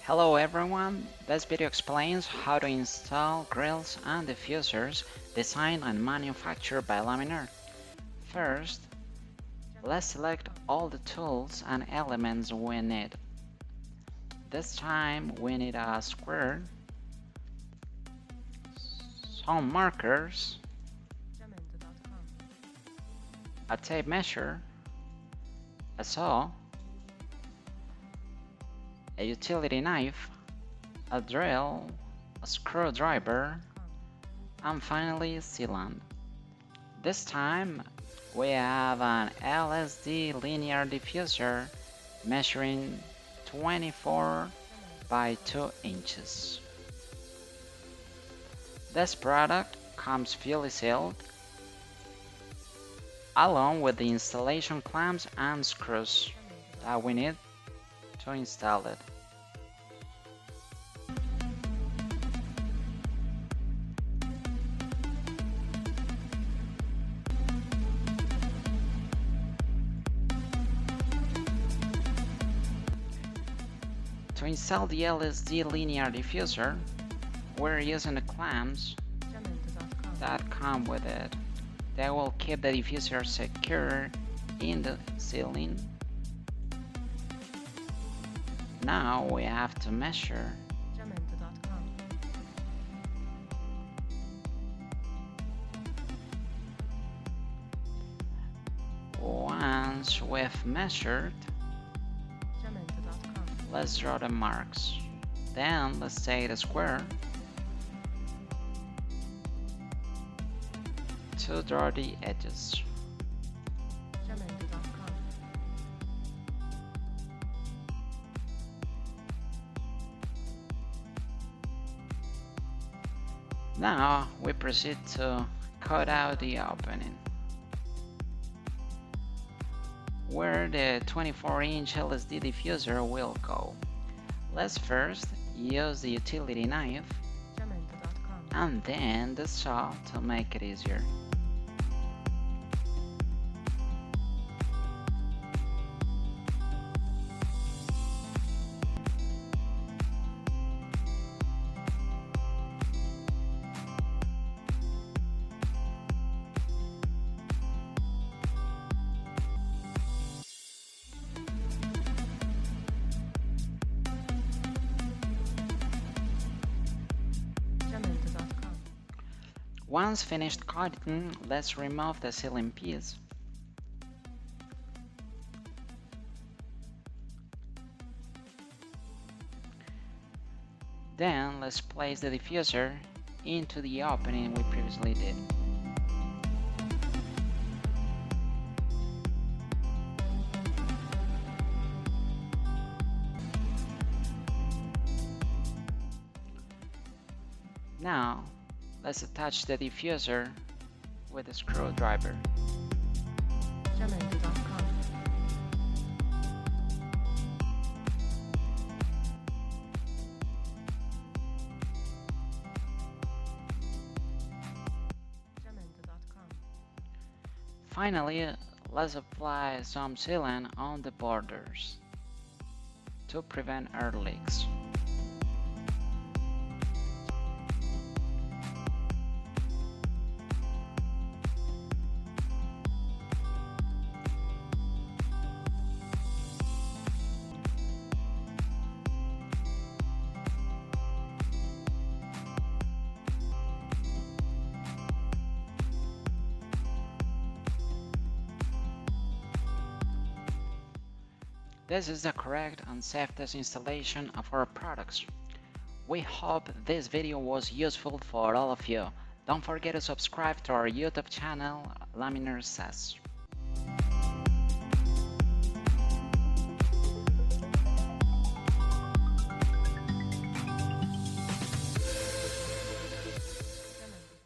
Hello everyone, this video explains how to install grills and diffusers designed and manufactured by Laminar. First, let's select all the tools and elements we need. This time we need a square, some markers, a tape measure, a saw, a utility knife, a drill, a screwdriver, and finally sealant. This time we have an LSD linear diffuser measuring 24 by 2 inches. This product comes fully sealed, along with the installation clamps and screws that we need to install it. To install the LSD linear diffuser, we're using the clamps that come with it. They will keep the diffuser secure in the ceiling. Now we have to measure once we've measured, let's draw the marks. Then let's take the square to draw the edges. Now we proceed to cut out the opening where the 24-inch LSD diffuser will go. Let's first use the utility knife and then the saw to make it easier. Once finished cutting, let's remove the sealing piece. Then let's place the diffuser into the opening we previously did. Now, let's attach the diffuser with a screwdriver. Finally, let's apply some sealant on the borders to prevent air leaks. This is the correct and safe test installation of our products. We hope this video was useful for all of you. Don't forget to subscribe to our YouTube channel, Laminar S.A.S.